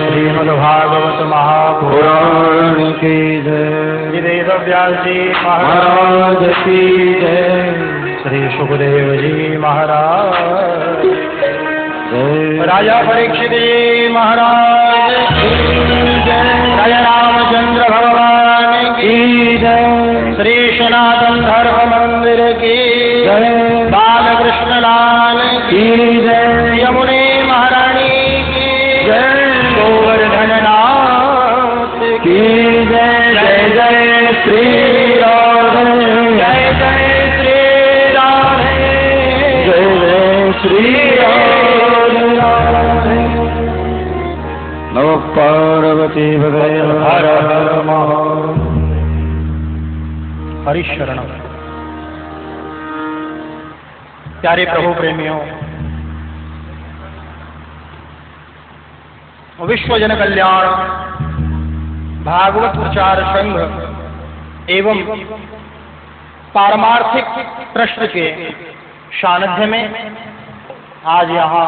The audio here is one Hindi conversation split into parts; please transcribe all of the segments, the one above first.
श्रीमद्भागवत महापुराण की जय। वेद व्यास जी महाराज की जय। श्री सुखदेव जी महाराज जय। राजा परीक्षित जी महाराज की जय। राजा रामचंद्र भगवान की जय। श्री सनातन धर्म मंदिर की जय। बालकृष्ण लाल की जय। यमुने महारानी की जय। गोवर्धन नाथ की जय। जय जय श्री राधे। जय जय श्री राधे। जय जय श्री राधे। नमः पार्वती पतये हर हर महादेव। हरिशरण। प्यारे प्रभु प्रेमियों, विश्व जन कल्याण भागवत प्रचार संघ एवं पारमार्थिक ट्रस्ट के सानिध्य में आज यहाँ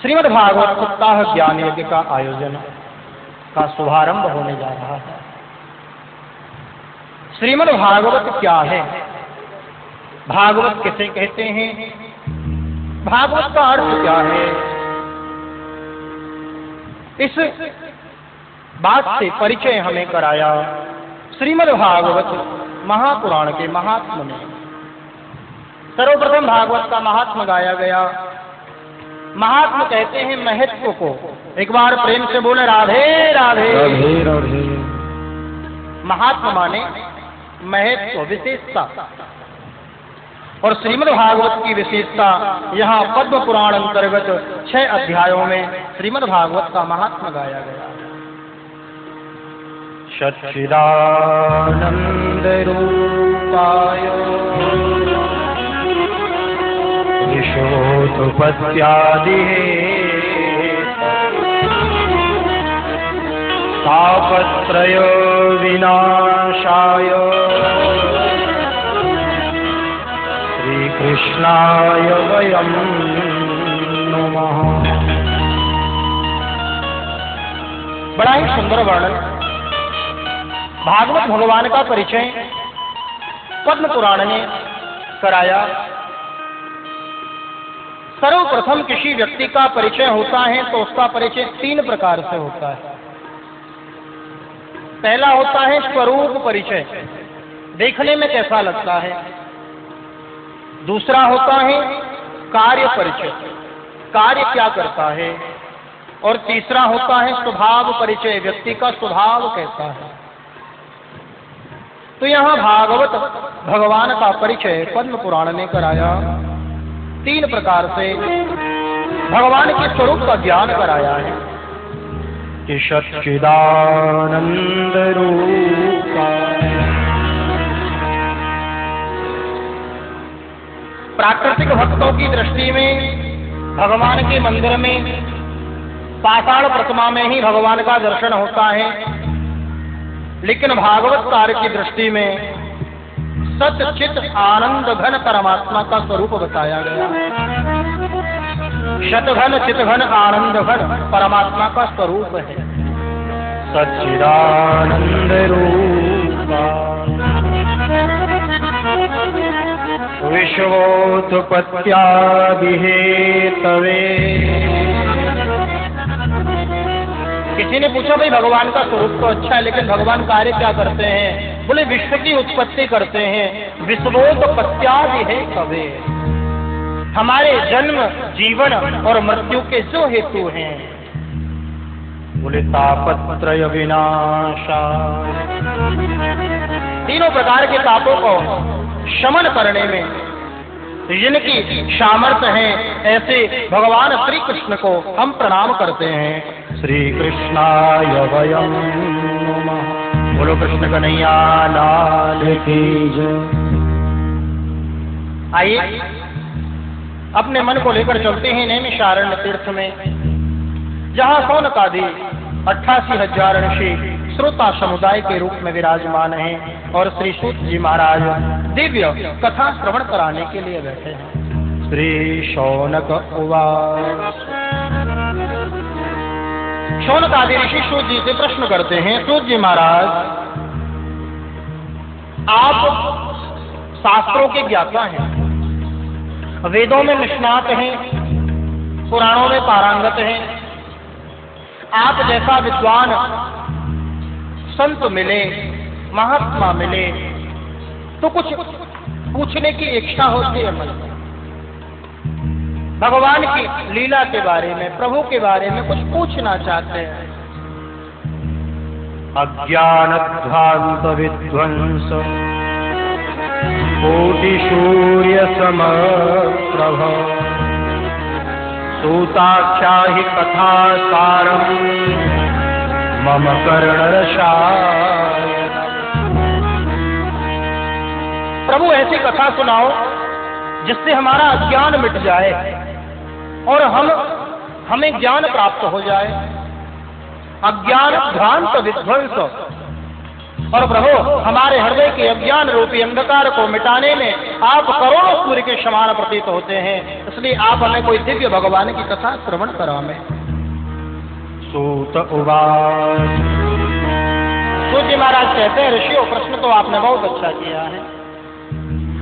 श्रीमद् भागवत सप्ताह ज्ञान यज्ञ का आयोजन का शुभारंभ होने जा रहा है। श्रीमद् भागवत क्या है, भागवत किसे कहते हैं, भागवत का अर्थ क्या है, इस बात से परिचय हमें कराया श्रीमद् भागवत महापुराण के महात्म ने। सर्वप्रथम भागवत का महात्म गाया गया। महात्म कहते हैं महत्व को। एक बार प्रेम से बोले राधे राधे। राधे राधे। महात्म माने महत्व, विशेषता। और श्रीमद् भागवत की विशेषता यहाँ पद्म पुराण अंतर्गत 6 अध्यायों में श्रीमद् भागवत का महात्म गाया गया। सच्चिदानंद रूपाय विशोत्पत्त्यादि तापत्रय विनाशाय कृष्णाय वयं नमः। बड़ा ही सुंदर वर्णन। भागवत भगवान का परिचय पद्म पुराण ने कराया। सर्वप्रथम किसी व्यक्ति का परिचय होता है तो उसका परिचय 3 प्रकार से होता है। पहला होता है स्वरूप परिचय, देखने में कैसा लगता है। दूसरा होता है कार्य परिचय, कार्य क्या करता है। और तीसरा होता है स्वभाव परिचय, व्यक्ति का स्वभाव कैसा है। तो यहाँ भागवत भगवान का परिचय पद्म पुराण ने कराया। 3 प्रकार से भगवान के स्वरूप का ज्ञान कराया है कि सच्चिदानंद रूपाय। प्राकृतिक भक्तों की दृष्टि में भगवान के मंदिर में पाषाण प्रतिमा में ही भगवान का दर्शन होता है, लेकिन भागवतकार की दृष्टि में सत चित आनंद घन परमात्मा का स्वरूप बताया गया। शतघन चितघन आनंद घन परमात्मा का स्वरूप है। सच्चिदानंद रूपा विश्वोत्पत्त्यादि हेतवे। किसी ने पूछा भाई भगवान का स्वरूप तो अच्छा है, लेकिन भगवान कार्य क्या करते हैं? बोले विश्व की उत्पत्ति करते हैं। विश्वोत्पत्त्यादि हेतवे, हमारे जन्म जीवन और मृत्यु के जो हेतु हैं बोले तापत्रय विनाशाय, तीनों प्रकार के तापों को शमन करने में जिनकी सामर्थ्य है, ऐसे भगवान श्री कृष्ण को हम प्रणाम करते हैं। श्री कृष्णाय वयं नमः। बोलो कृष्ण कन्हैया लाल की जय। आइए अपने मन को लेकर चलते हैं नैमिषारण्य तीर्थ में, जहाँ शौनक आदि 88,000 ऋषि श्रोता समुदाय के रूप में विराजमान हैं और श्री सूत जी महाराज दिव्य कथा श्रवण कराने के लिए बैठे हैं। श्री शौनक उवाच। शौनक आदि ऋषि सूत जी से प्रश्न करते हैं, सूत जी महाराज आप शास्त्रों के ज्ञाता हैं, वेदों में निष्णात हैं, पुराणों में पारंगत हैं, आप जैसा विद्वान संत मिले, महात्मा मिले तो कुछ पूछने की इच्छा होती है मन में। भगवान की लीला के बारे में, प्रभु के बारे में कुछ पूछना चाहते हैं। अज्ञानध्वांत विध्वंस कोटि सूर्य समप्रभ सूताख्या हि कथा सारम् मम कर्णरसाय। प्रभु ऐसी कथा सुनाओ जिससे हमारा अज्ञान मिट जाए और हमें ज्ञान प्राप्त हो जाए। अज्ञान भ्रांत विध्वंस, और प्रभु हमारे हृदय के अज्ञान रूपी अंधकार को मिटाने में आप करोड़ों सूर्य के समान प्रतीत होते हैं, इसलिए आप हमें कोई दिव्य भगवान की कथा श्रवण करावें। सूत उवाच। सूत जी महाराज कहते हैं, ऋषियों प्रश्न तो आपने बहुत अच्छा किया है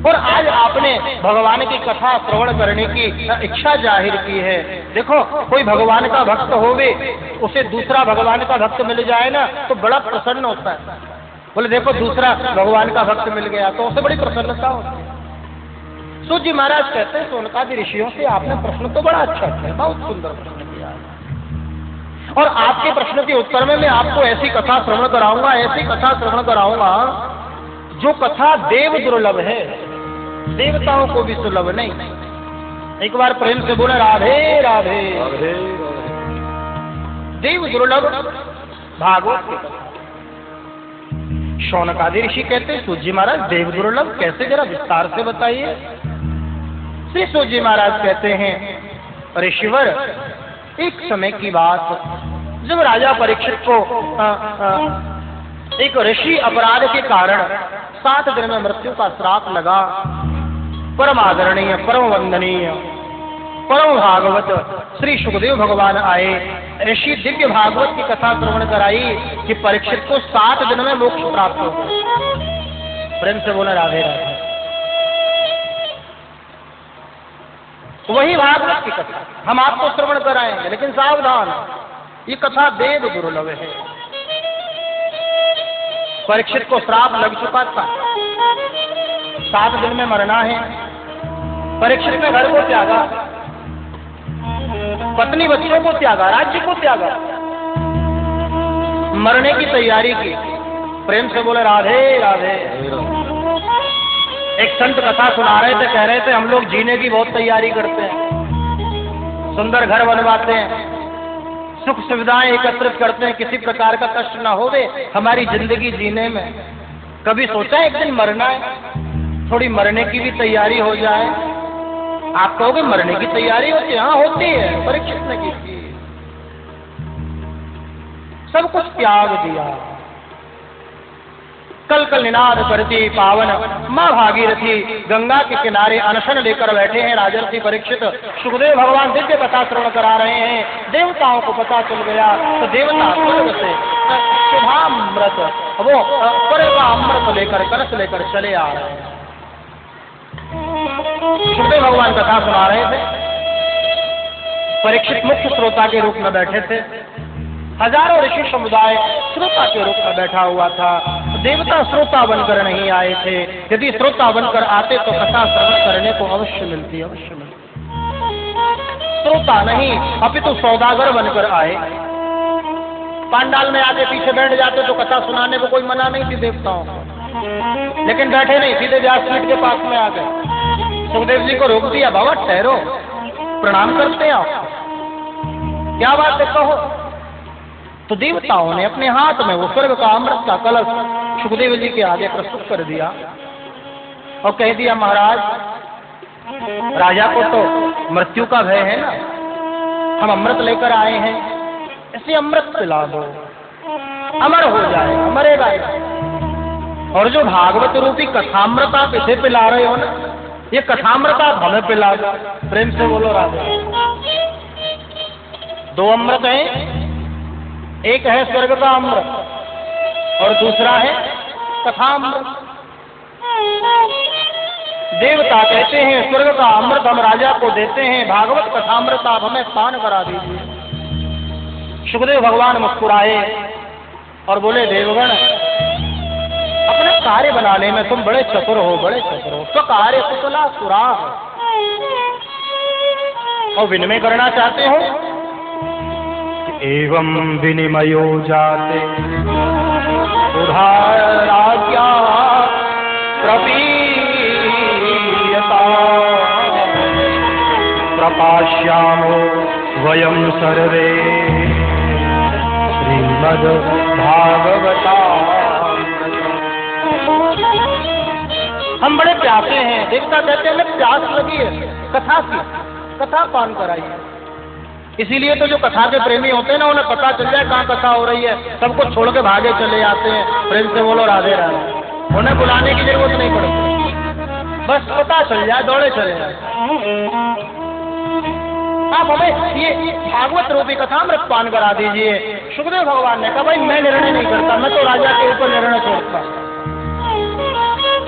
और आज आपने भगवान की कथा श्रवण करने की इच्छा जाहिर की है। देखो कोई भगवान का भक्त होवे, उसे दूसरा भगवान का भक्त मिल जाए ना तो बड़ा प्रसन्न होता है। बोले देखो दूसरा भगवान का भक्त मिल गया तो उसे बड़ी प्रसन्नता होती है। सूत जी महाराज कहते हैं, शौनकादि ऋषियों से आपने प्रश्न तो बड़ा अच्छा किया, बहुत सुंदर प्रश्न किया है और आपके प्रश्न के उत्तर में मैं आपको ऐसी कथा श्रवण कराऊंगा, ऐसी कथा श्रवण कराऊंगा जो कथा देव दुर्लभ है, देवताओं को भी सुलभ नहीं। एक बार प्रेम से बोले राधे राधे। देव दुर्लभ भागवत की कथा। शौनकादि ऋषि कहते हैं, सूत जी महाराज देव दुर्लभ कैसे, जरा विस्तार से बताइए। श्री सूत जी महाराज कहते हैं, ऋषिवर एक समय की बात, जब राजा परीक्षित को एक ऋषि अपराध के कारण 7 दिन में मृत्यु का श्राप लगा। परम आदरणीय, परम वंदनीय, परम भागवत श्री सुखदेव भगवान आए, ऋषि दिव्य भागवत की कथा श्रवण कराई कि परीक्षित को 7 दिन में मोक्ष प्राप्त हो गया। प्रेम से बोला राधे राधे। वही भागवत की कथा हम आपको श्रवण कराएंगे, लेकिन सावधान, ये कथा देव दुर्लभ है। परीक्षित को श्राप लग चुका था, 7 दिन में मरना है। परीक्षित ने घर को त्यागा, पत्नी बच्चों को त्यागा, राज्य को त्यागा, मरने की तैयारी की। प्रेम से बोले राधे राधे। एक संत कथा सुना रहे थे, कह रहे थे हम लोग जीने की बहुत तैयारी करते हैं, सुंदर घर बनवाते हैं, सुख सुविधाएं एकत्रित करते हैं, किसी प्रकार का कष्ट ना होवे हमारी जिंदगी जीने में। कभी सोचा एक दिन मरना है, थोड़ी मरने की भी तैयारी हो जाए। आप कहोगे मरने की तैयारी होती है? हाँ होती है, परीक्षित ने की थी। सब कुछ त्याग दिया। कल कल निनाद करती पावन माँ भागीरथी गंगा के किनारे अनशन लेकर बैठे हैं राजर्षि परीक्षित। सुखदेव भगवान दिव्य कथा श्रवण करा रहे हैं। देवताओं को पता चल गया तो देवता स्वर्ग से शुभामृत, वो स्वर्ग का अमृत लेकर, कलश लेकर चले आ रहे हैं। सुखदेव भगवान कथा सुना रहे थे, परीक्षित मुख्य श्रोता के रूप में बैठे थे, हजारों ऋषि समुदाय श्रोता के रूप में बैठा हुआ था। देवता श्रोता बनकर नहीं आए थे, यदि श्रोता बनकर आते तो कथा श्रवण करने को अवश्य मिलती, अवश्य मिलती। श्रोता नहीं अपितु सौदागर बनकर आए। पांडाल में आके पीछे बैठ जाते तो कथा सुनाने को कोई मना नहीं थी देवताओं को, लेकिन बैठे नहीं, सीधे व्यासपीठ के पास में आ गए। सुखदेव जी को रोक दिया, बाबा ठहरो, प्रणाम करते हैं आप, क्या बात है कहो। तो देवताओं ने अपने हाथ में वो स्वर्ग का अमृत का कलश सुखदेव जी के आगे प्रस्तुत कर दिया और कह दिया, महाराज राजा को तो मृत्यु का भय है ना, हम अमृत लेकर आए हैं, इसे अमृत पिला दो, अमर हो जाए, मरेगा। और जो भागवत रूपी कथामृत आप इसे पिला रहे हो ना, ये कथामृत आप हमें पिला दो। प्रेम से बोलो राधे। दो अमृत हैं, एक है स्वर्ग का अमृत और दूसरा है कथामृत। देवता कहते हैं स्वर्ग का अमृत हम राजा को देते हैं, भागवत कथामृत आप हमें पान करा दीजिए। सुखदेव भगवान मुस्कुराए और बोले, देवगण अपना कार्य बनाने में तुम बड़े चतुर हो, बड़े चतुर हो, तो कार्य कुशला सुराह और विनिमय करना चाहते हो। एवं विनिमयो जाते उधार राज्ञा प्रपीयता प्रकाश्यामो वयं सर्वे श्रीमद् भागवता। हम बड़े प्यासे हैं, देवता कहते हैं हमें प्यास लगी है कथा की, कथा पान कराइए। इसीलिए तो जो कथा के प्रेमी होते हैं ना, उन्हें पता चल जाए कहाँ कथा हो रही है, सबको छोड़ के भागे चले जाते हैं। प्रेम से बोलो राधे राधे। उन्हें बुलाने की जरूरत नहीं पड़ती, बस पता चल जाए दौड़े चले जाए। आप हमें ये भागवत रूपी कथामृत पान करा दीजिए। सुखदेव भगवान ने कहा, भाई मैं निर्णय नहीं करता, मैं तो राजा के ऊपर निर्णय छोड़ता।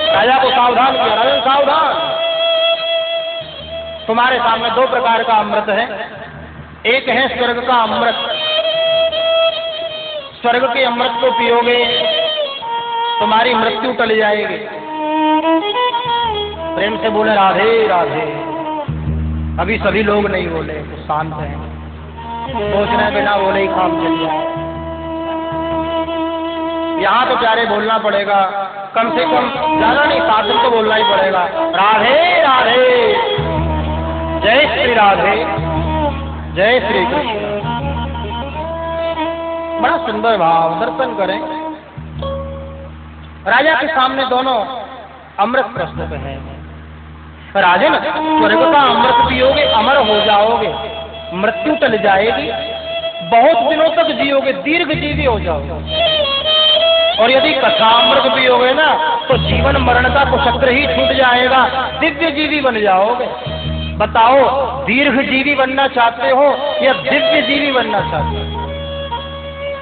राजा को सावधान किया, राजन सावधान, तुम्हारे सामने दो प्रकार का अमृत है। एक है स्वर्ग का अमृत, स्वर्ग के अमृत को पियोगे तुम्हारी मृत्यु टल जाएगी। प्रेम से बोले राधे राधे। अभी सभी लोग नहीं बोले, तो शांत हैं, सोचने बिना बोले ही काम चल जाए। यहाँ तो प्यारे बोलना पड़ेगा, कम से कम ज्यादा नहीं, 7 दिन तो बोलना ही पड़ेगा। राधे राधे, जय श्री राधे, जय श्री कृष्ण। बड़ा सुंदर भाव, दर्शन करें। राजा के सामने दोनों अमृत प्रस्तुत है। राजन, स्वर्ग का अमृत पियोगे अमर हो जाओगे, मृत्यु टल जाएगी, बहुत दिनों तक जियोगे, दीर्घ जीवी हो जाओगे। और यदि कथामृत पियोगे ना, तो जीवन मरण का कुचक्र ही छूट जाएगा, दिव्य जीवी बन जाओगे। बताओ, दीर्घ जीवी बनना चाहते हो या दिव्य जीवी बनना चाहते हो?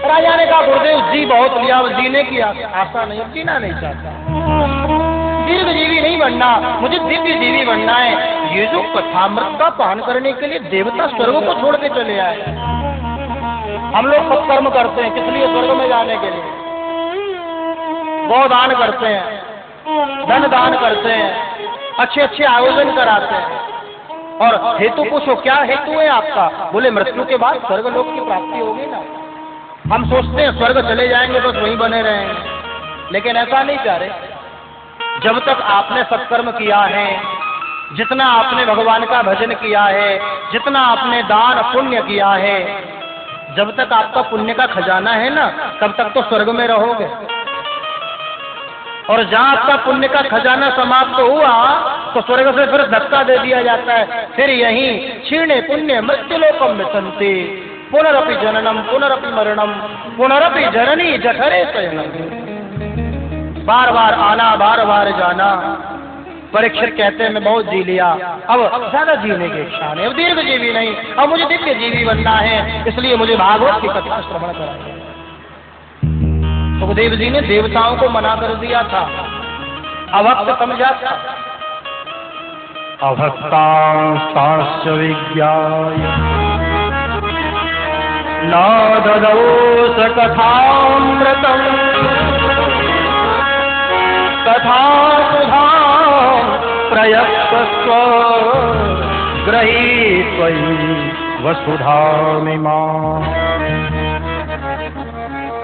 राजा ने कहा, गुरुदेव जी बहुत लिया, जीने की आशा नहीं, जीना नहीं चाहता, दीर्घ जीवी नहीं बनना, मुझे दिव्य जीवी बनना है। ये जो कथामृत का पान करने के लिए देवता स्वर्ग को छोड़ के चले आए। हम लोग सब कर्म करते हैं किस लिए? स्वर्ग में जाने के लिए। गौदान करते हैं, धन दान करते हैं, अच्छे अच्छे आयोजन कराते हैं, और हेतु पूछो क्या हेतु है आपका? बोले मृत्यु के बाद स्वर्ग लोक की प्राप्ति होगी ना। हम सोचते हैं स्वर्ग चले जाएंगे बस वहीं बने रहेंगे, लेकिन ऐसा नहीं चाह रहे। जब तक आपने सत्कर्म किया है, जितना आपने भगवान का भजन किया है, जितना आपने दान पुण्य किया है, जब तक आपका पुण्य का खजाना है ना, तब तक तो स्वर्ग में रहोगे। और जहाँ आपका पुण्य का खजाना समाप्त हुआ तो स्वर्ग से फिर धक्का दे दिया जाता है, फिर यहीं क्षीणे पुण्य मृत्युलोकम विसंति पुनरपि जननम पुनरपि मरणम पुनरपि जननी जठरे शयनम। बार बार आना, बार बार जाना। परीक्षित कहते हैं मैं बहुत जी लिया, अब ज्यादा जीने की इच्छा नहीं, अब दीर्घ जीवी नहीं, अब मुझे दिव्य जीवी बनना है, इसलिए मुझे भागवत की कथा श्रवण कराइए। सुखदेव जी ने देवताओं को मना कर दिया था, अभक्त समझा था। अभक्तांश्च विज्ञाय न ददौ स कथामृतं कथा सुधा प्रयत्स्व गृहीत्वयि वसुधामिमाम्।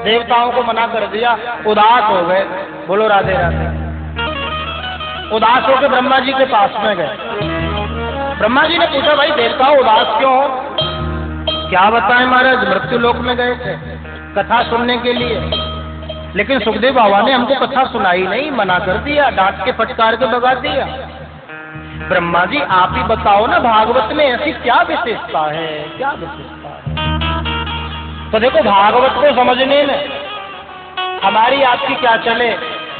देवताओं को मना कर दिया, उदास हो गए। बोलो राधे राधे। उदास होकर ब्रह्मा जी के पास में गए। ब्रह्मा जी ने पूछा, भाई देवताओं उदास क्यों हो? क्या बताएं महाराज, मृत्यु लोक में गए थे कथा सुनने के लिए, लेकिन सुखदेव बाबा ने हमको कथा सुनाई नहीं, मना कर दिया, डांट के फटकार के भगा दिया। ब्रह्मा जी आप ही बताओ ना, भागवत में ऐसी क्या विशेषता है, क्या विशेषता है? तो देखो भागवत को समझने में हमारी आपकी क्या चले।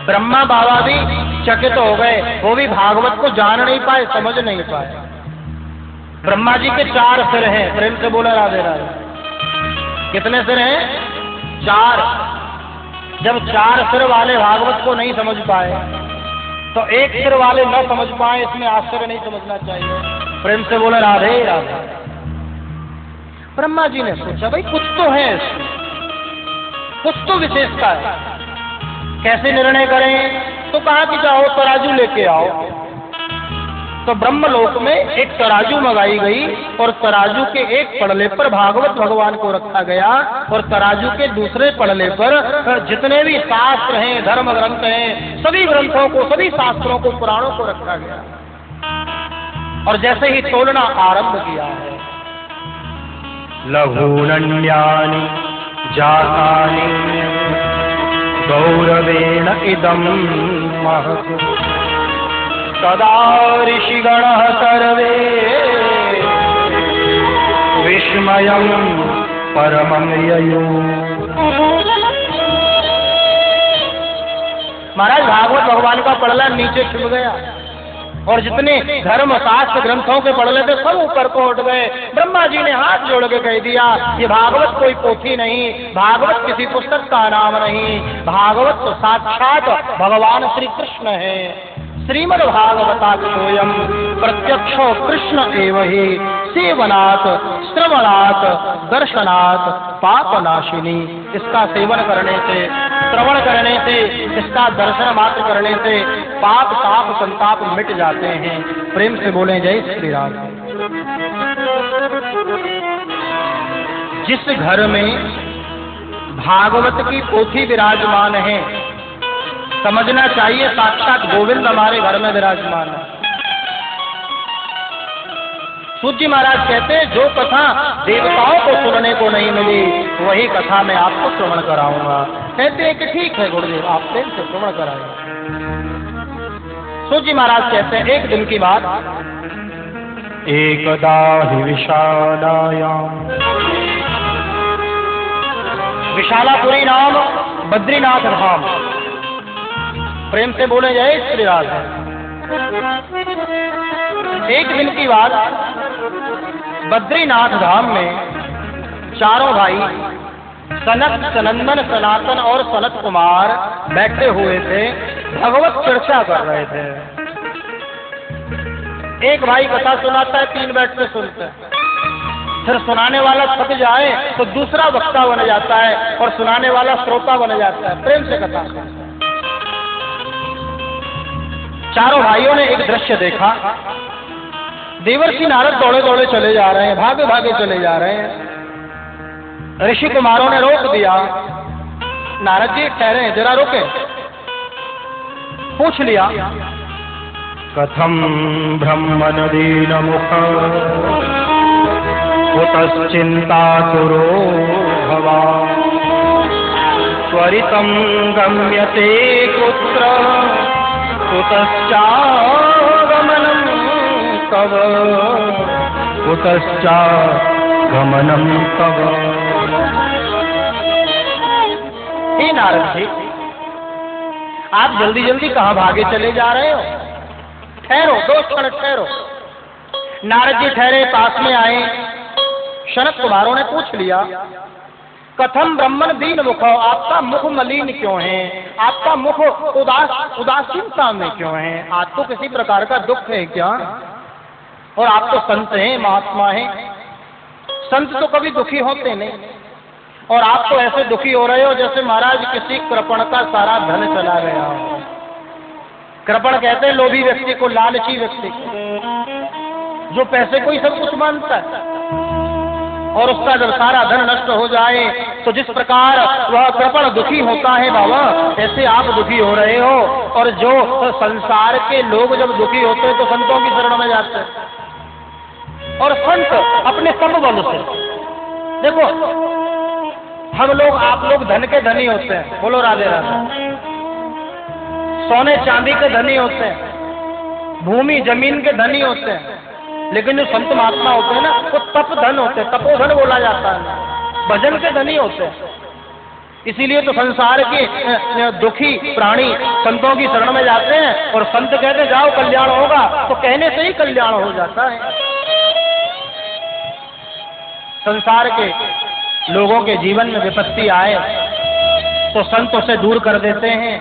ब्रह्मा बाबा भी चकित हो गए, वो भी भागवत को जान नहीं पाए, समझ नहीं पाए। ब्रह्मा जी के 4 सिर हैं, प्रेम से बोला राधे राधे। कितने सिर हैं? 4। जब 4 सिर वाले भागवत को नहीं समझ पाए तो 1 सिर वाले न समझ पाए, इसमें आश्चर्य नहीं समझना चाहिए। प्रेम से बोला राधे राधे। ब्रह्मा जी ने सोचा, भाई कुछ तो है इसमें, कुछ तो विशेषता है, कैसे निर्णय करें? तो कहा कि जाओ तराजू लेके आओ। तो ब्रह्मलोक में एक तराजू मंगाई गई और तराजू के एक पड़ले पर भागवत भगवान को रखा गया और तराजू के दूसरे पड़ले पर जितने भी शास्त्र हैं, धर्म ग्रंथ हैं, सभी ग्रंथों को, सभी शास्त्रों को, पुराणों को रखा गया। और जैसे ही तोलना आरंभ किया है, लघून्यानि जातानि गौरवेण इदं महत् तदा ऋषिगणः सर्वे विस्मयं परमं ययुः। महाराज भागवत भगवान का पड़ला नीचे छिप गया और जितने धर्म शास्त्र ग्रंथों के पड़ले थे सब ऊपर को उठ गए। ब्रह्मा जी ने हाथ जोड़ के कह दिया, ये भागवत कोई पोथी नहीं, भागवत किसी पुस्तक का नाम नहीं, भागवत तो साक्षात भगवान श्री कृष्ण है। श्रीमद् भागवताख्योऽयं प्रत्यक्षो कृष्ण एव हि सेवनात् श्रवणात् दर्शनात् पापनाशिनी। इसका सेवन करने से, श्रवण करने से, इसका दर्शन मात्र करने से पाप ताप संताप मिट जाते हैं। प्रेम से बोले जय श्री राम। जिस घर में भागवत की पोथी विराजमान है, समझना चाहिए साक्षात गोविंद हमारे घर में विराजमान है। सूत जी महाराज कहते हैं, जो कथा देवताओं को सुनने को नहीं मिली वही कथा मैं आपको श्रवण कराऊंगा। कहते हैं कि ठीक है गुरुदेव, आप प्रेम से श्रवण कराएंगे। सूत जी महाराज कहते हैं, एक दिन की बात, एकदा हि विशालायाम, विशालापुरी नाम बद्रीनाथ धाम। प्रेम से बोले जय श्री राधे। एक दिन की बात, बद्रीनाथ धाम में चारों भाई सनत, सनंदन, सनातन और सनत कुमार बैठे हुए थे, भगवत चर्चा कर रहे थे। एक भाई कथा सुनाता है, 3 बैठ के सुनते हैं, फिर सुनाने वाला थक जाए तो दूसरा वक्ता बन जाता है और सुनाने वाला श्रोता बन जाता है। प्रेम से कथा सुनते हैं। चारों भाइयों ने एक दृश्य देखा, देवर्षि नारद दौड़े दौड़े चले जा रहे हैं, भागे भागे चले जा रहे हैं। ऋषि कुमारों ने रोक दिया, नारद जी ठहरे, जरा रुके। पूछ लिया, कथम ब्रह्मन् दीनमुख कुतश्चिन्तातुरो भवान् त्वरितं गम्यते कुत्र कुतश्चागमनं तव कुतश्चागमनं तव। हे नारद जी, आप जल्दी जल्दी कहाँ भागे चले जा रहे हो? ठहरो, 2 क्षण ठहरो। नारद जी ठहरे, पास में आए। शनक कुमारों ने पूछ लिया, कथम ब्रह्मण दीन मुख, आपका मुख मलिन क्यों है? आपका मुख उदासीनता में क्यों है? आपको किसी प्रकार का दुख है क्या? और आप तो संत हैं, महात्मा हैं, संत तो कभी दुखी होते नहीं, और आप तो ऐसे दुखी हो रहे हो जैसे महाराज किसी कृपण का सारा धन चला गया हो। कृपण कहते हैं लोभी व्यक्ति को, लालची व्यक्ति को, जो पैसे को ही सब कुछ मानता है और उसका जब सारा धन नष्ट हो जाए तो जिस प्रकार वह कृपण दुखी होता है बाबा, ऐसे आप दुखी हो रहे हो। और जो संसार के लोग जब दुखी होते हैं तो संतों की शरण में जाते हैं, और संत अपने सब बल से, देखो हम लोग आप लोग धन के धनी होते हैं, बोलो राधे राधे, सोने चांदी के धनी होते हैं, भूमि जमीन के धनी होते हैं, लेकिन जो संत महात्मा होते हैं ना, वो तप धन होते हैं, तपोधन बोला जाता है, भजन के धनी होते हैं। इसीलिए तो संसार के दुखी प्राणी संतों की शरण में जाते हैं, और संत कहते जाओ कल्याण होगा, तो कहने से ही कल्याण हो जाता है। संसार के लोगों के जीवन में विपत्ति आए तो संत उसे दूर कर देते हैं,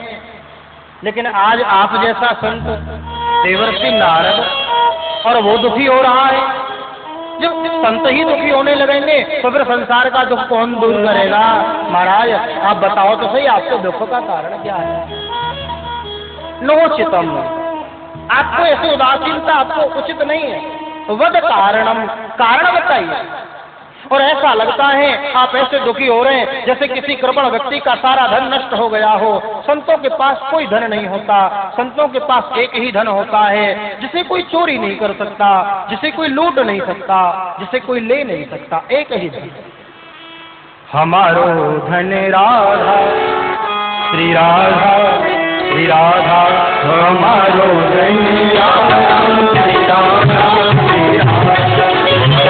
लेकिन आज आप जैसा संत देवर्षि नारद, और वो दुखी हो रहा है। जब संत ही दुखी होने लगेंगे तो फिर संसार का दुख कौन दूर करेगा? महाराज आप बताओ तो सही, आपके दुख का कारण क्या है? नोचितम, आपको ऐसी उदासीनता आपको उचित नहीं है। वद कारणम, कारण बताइए। और ऐसा लगता है आप ऐसे दुखी हो रहे हैं जैसे किसी कृपण व्यक्ति का सारा धन नष्ट हो गया हो। संतों के पास कोई धन नहीं होता, संतों के पास एक ही धन होता है जिसे कोई चोरी नहीं कर सकता, जिसे कोई लूट नहीं सकता, जिसे कोई ले नहीं सकता, एक ही धन। हमारो धन राधा, श्री राधा, श्री राधा, हमारो धन राधा, श्री राधा, श्री राधा,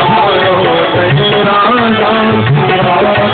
हमारो धन राधा, श्री राधा,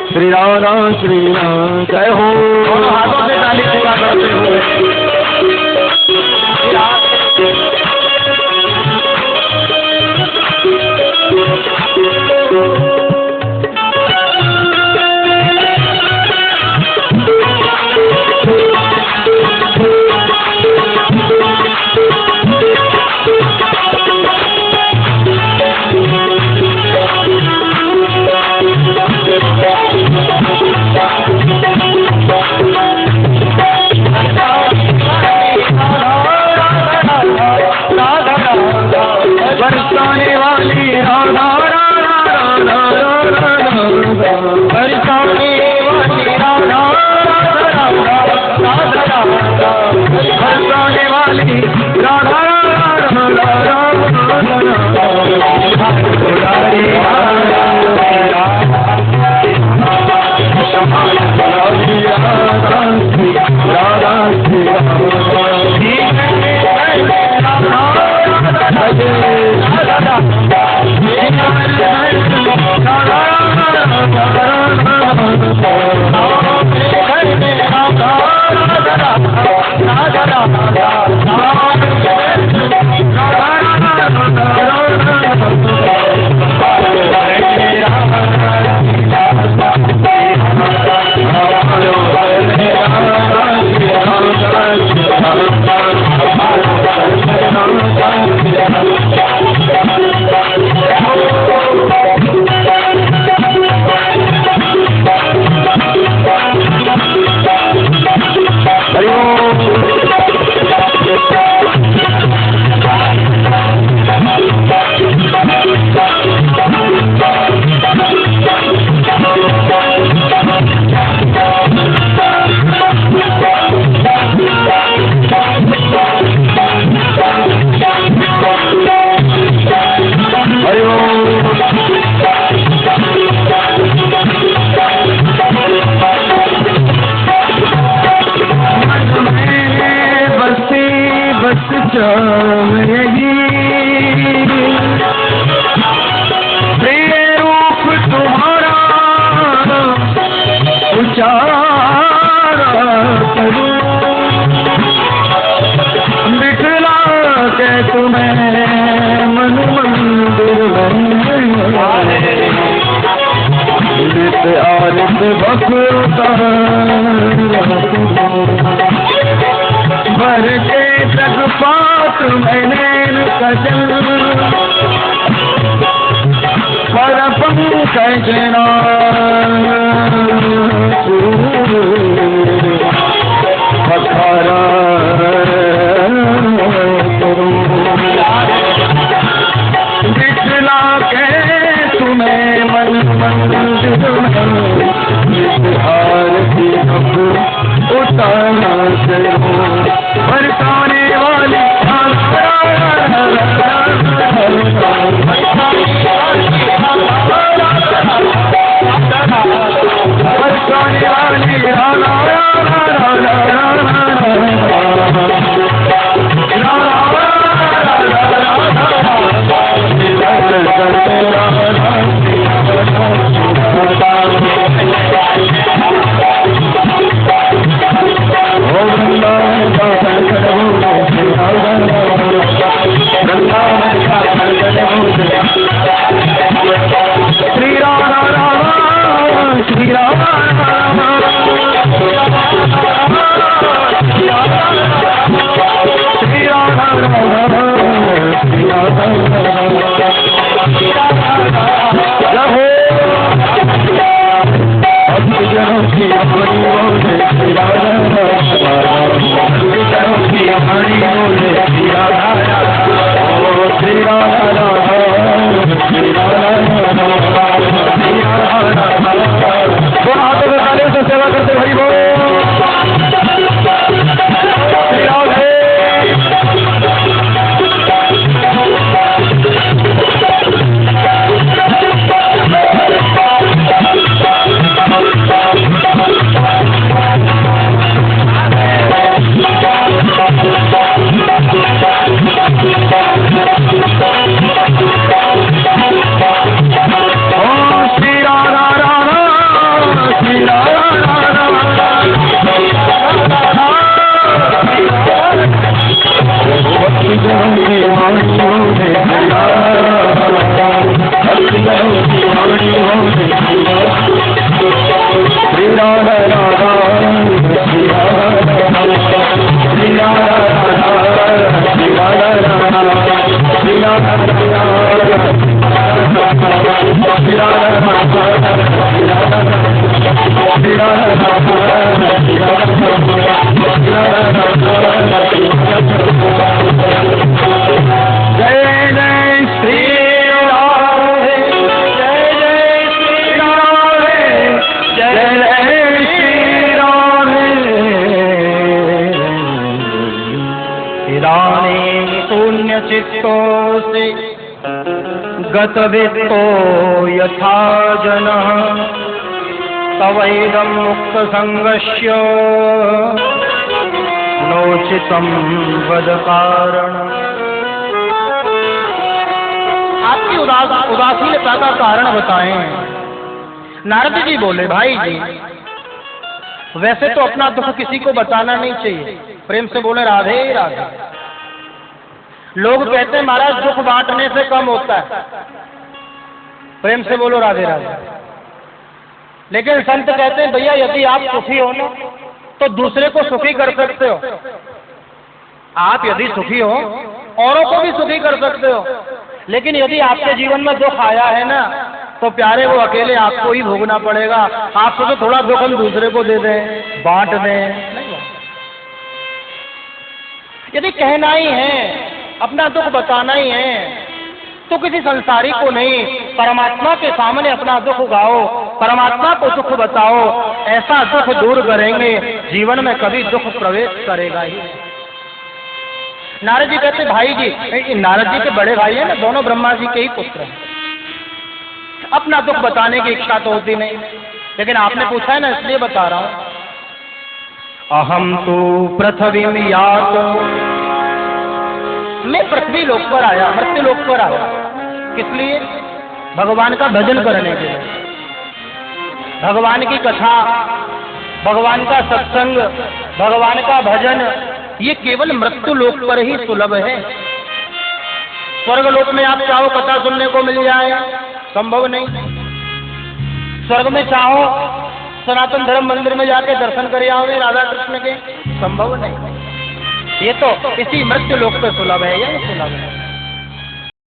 श्री राधा, श्री राम। जय हो। दोनों हाथों से ताली पूरा करते हुए बरसाने वाली राधा, बरसाने वाली राधा, बरसाने वाली राधा, राधा में मन मंदिर में नित आरत भक्ता भर के जग पात में नैन कजल पर पंकज पखारा बिचला के तुम्हें मन मंदिर आरती उतारा बरसाने वाली श्री राम श्री राम सेवा करते हरि बोल चित्तोऽसि गतवित्तो यथा जनः तवैदं मुक्तसंगस्य नोचितं वद कारणम्। आपकी उदासीनता का कारण बताएं। नारद जी बोले, भाई जी वैसे तो अपना दुख किसी को बताना नहीं चाहिए। प्रेम से बोले राधे राधे। लोग कहते हैं महाराज दुख बांटने से कम होता है। प्रेम से बोलो राधे राधे। लेकिन संत कहते हैं भैया यदि आप सुखी हो ना तो दूसरे को सुखी कर सकते हो। आप यदि सुखी हो औरों को भी सुखी कर सकते हो। लेकिन यदि आपके जीवन में दुख आया है ना तो प्यारे वो अकेले आपको ही भोगना पड़ेगा। आप सोचो थोड़ा दुख हम दूसरे को दे दें, बांट दें। यदि कहना ही है, अपना दुख बताना ही है तो किसी संसारी को नहीं, परमात्मा के सामने अपना दुख गाओ, परमात्मा को दुख बताओ। ऐसा दुख दूर करेंगे जीवन में कभी दुख प्रवेश करेगा ही। नारद जी कहते भाई जी, नारद जी के बड़े भाई हैं ना, दोनों ब्रह्मा जी के ही पुत्र हैं। अपना दुख बताने की इच्छा तो होती नहीं, लेकिन आपने पूछा है ना इसलिए बता रहा हूं। अहम तो पृथ्वी यातो, मैं पृथ्वी लोक पर आया, मृत्यु लोक पर आया। किस लिए? भगवान का भजन करने के लिए। भगवान की कथा, भगवान का सत्संग, भगवान का भजन ये केवल मृत्यु लोक पर ही सुलभ है। स्वर्ग लोक में आप चाहो कथा सुनने को मिल जाए, संभव नहीं। स्वर्ग में चाहो सनातन धर्म मंदिर में जाके दर्शन कर आओ राधा कृष्ण के, संभव नहीं। ये तो इसी मृत्यु लोक पे सुलभ है, यही सुलभ है।